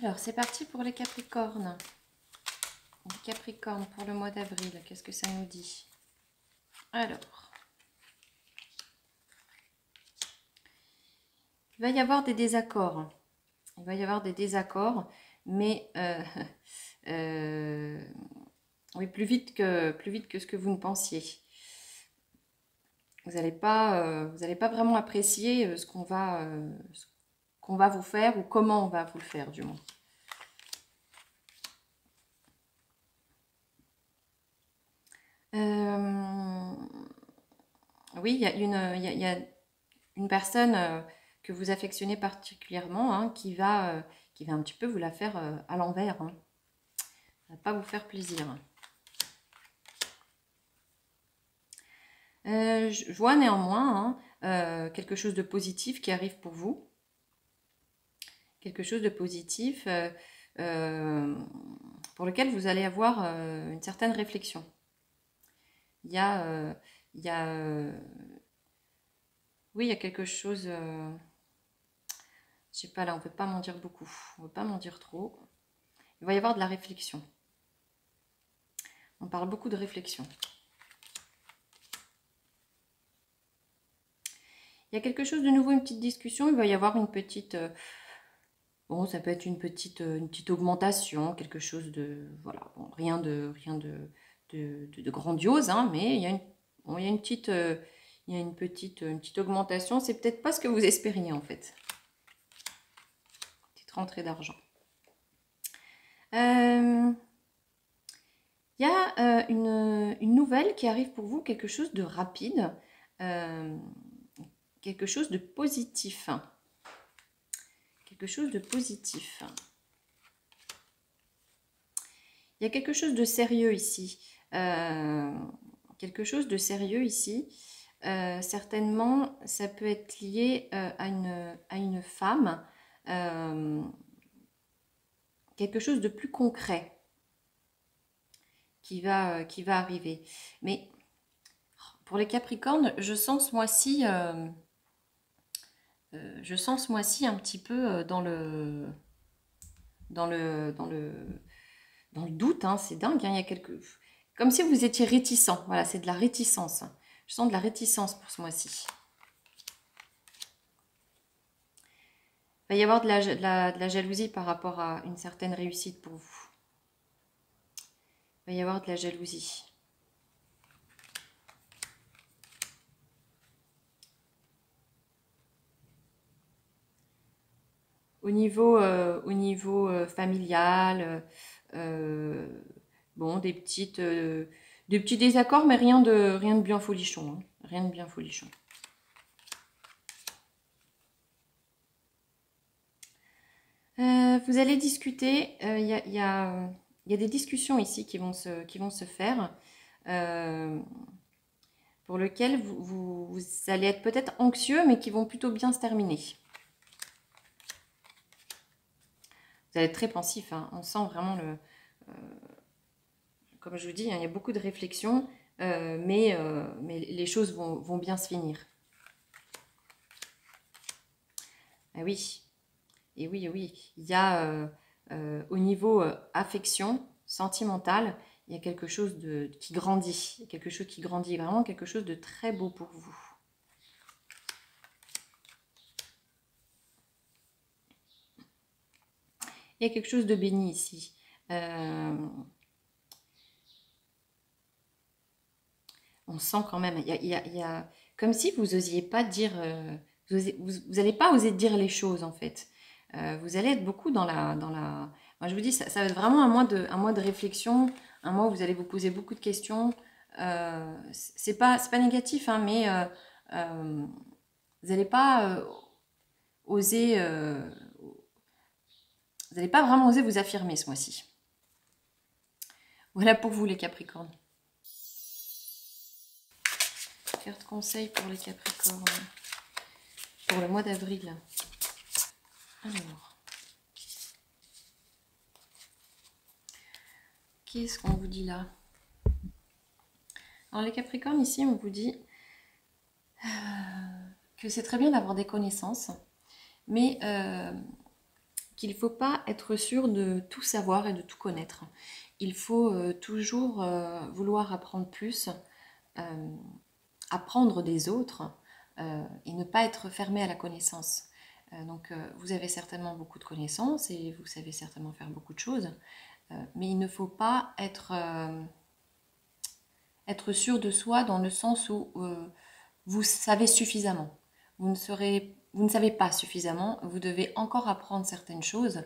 Alors, c'est parti pour les Capricornes. Les Capricornes pour le mois d'avril, qu'est-ce que ça nous dit? Alors, il va y avoir des désaccords. Il va y avoir des désaccords, mais oui, plus vite que ce que vous ne pensiez. Vous n'allez pas vraiment apprécier ce qu'on va vous faire ou comment on va vous le faire, du moins. Oui, il y a une personne que vous affectionnez particulièrement hein, qui va un petit peu vous la faire à l'envers. Hein. Ça va pas vous faire plaisir. Je vois néanmoins hein, quelque chose de positif qui arrive pour vous. Quelque chose de positif pour lequel vous allez avoir une certaine réflexion. Il y a oui, il y a quelque chose, je sais pas, là, on ne peut pas m'en dire beaucoup, on ne peut pas m'en dire trop. Il va y avoir de la réflexion. On parle beaucoup de réflexion. Il y a quelque chose de nouveau, une petite discussion, il va y avoir une petite... bon, ça peut être une petite augmentation, quelque chose de... Voilà, bon, rien de grandiose, hein, mais il y a une petite... il y a une petite augmentation. C'est peut-être pas ce que vous espériez, en fait. Petite rentrée d'argent. Il y a une nouvelle qui arrive pour vous, quelque chose de rapide, quelque chose de positif. Quelque chose de positif. Il y a quelque chose de sérieux ici. Quelque chose de sérieux ici. Certainement, ça peut être lié à une femme. Quelque chose de plus concret qui va arriver. Mais pour les Capricornes, je sens ce mois-ci un petit peu dans le doute. Hein, c'est dingue. Hein, il y a comme si vous étiez réticent. Voilà, c'est de la réticence. Je sens de la réticence pour ce mois-ci. Il va y avoir de la jalousie par rapport à une certaine réussite pour vous. Il va y avoir de la jalousie. Au niveau familial, bon, des petits désaccords, mais rien de bien folichon. Hein. Rien de bien folichon. Vous allez discuter. Il y a des discussions ici qui vont se faire. Pour lesquelles vous allez être peut-être anxieux, mais qui vont plutôt bien se terminer. Vous allez être très pensif. Hein. On sent vraiment comme je vous dis, hein, il y a beaucoup de réflexion, mais les choses vont bien se finir. Ah oui. Et oui, oui. Il y a au niveau affection, sentimentale, il y a quelque chose qui grandit. Il y a quelque chose qui grandit, vraiment quelque chose de très beau pour vous. Il y a quelque chose de béni ici. On sent quand même, il y a comme si vous n'osiez pas dire, vous n'allez pas oser dire les choses en fait. Vous allez être beaucoup dans la... Moi je vous dis, ça va être vraiment un mois de réflexion, un mois où vous allez vous poser beaucoup de questions. C'est pas négatif, hein, mais vous n'allez pas oser... vous n'allez pas vraiment oser vous affirmer ce mois-ci. Voilà pour vous les Capricornes. Carte conseil pour les Capricornes. Pour le mois d'avril. Alors. Qu'est-ce qu'on vous dit là? Alors les Capricornes, ici, on vous dit que c'est très bien d'avoir des connaissances, mais qu'il ne faut pas être sûr de tout savoir et de tout connaître. Il faut toujours vouloir apprendre plus, euh, apprendre des autres et ne pas être fermé à la connaissance. Donc vous avez certainement beaucoup de connaissances et vous savez certainement faire beaucoup de choses, mais il ne faut pas être sûr de soi dans le sens où vous savez suffisamment. Vous ne savez pas suffisamment, vous devez encore apprendre certaines choses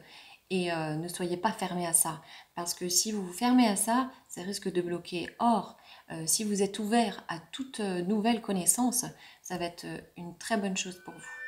et ne soyez pas fermé à ça. Parce que si vous vous fermez à ça, ça risque de bloquer. Or, si vous êtes ouvert à toute nouvelle connaissance, ça va être une très bonne chose pour vous.